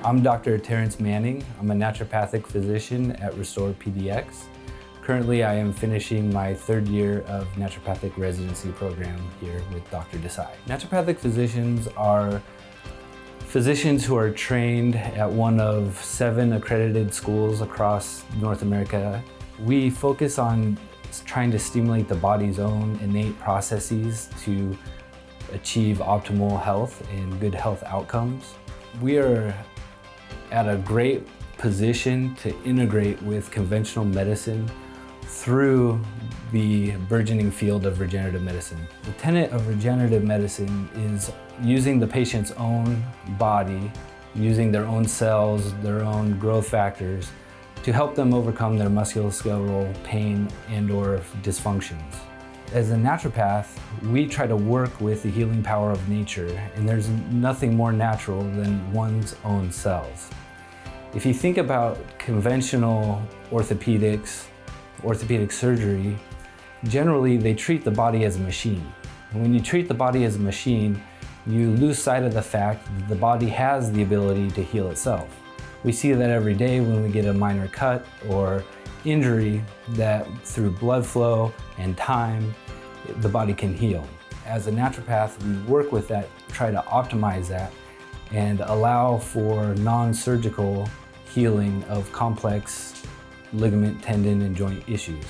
I'm Dr. Terrance Manning. I'm a naturopathic physician at RestorePDX. Currently, I am finishing my third year of naturopathic residency program here with Dr. Desai. Naturopathic physicians are physicians who are trained at one of 7 accredited schools across North America. We focus on trying to stimulate the body's own innate processes to achieve optimal health and good health outcomes. We are at a great position to integrate with conventional medicine through the burgeoning field of regenerative medicine. The tenet of regenerative medicine is using the patient's own body, using their own cells, their own growth factors, to help them overcome their musculoskeletal pain and/or dysfunctions. As a naturopath, we try to work with the healing power of nature, and there's nothing more natural than one's own cells. If you think about conventional orthopedics, orthopedic surgery, generally they treat the body as a machine. And when you treat the body as a machine, you lose sight of the fact that the body has the ability to heal itself. We see that every day when we get a minor cut or injury, that through blood flow and time, the body can heal. As a naturopath, we work with that, try to optimize that, and allow for non-surgical healing of complex ligament, tendon, and joint issues.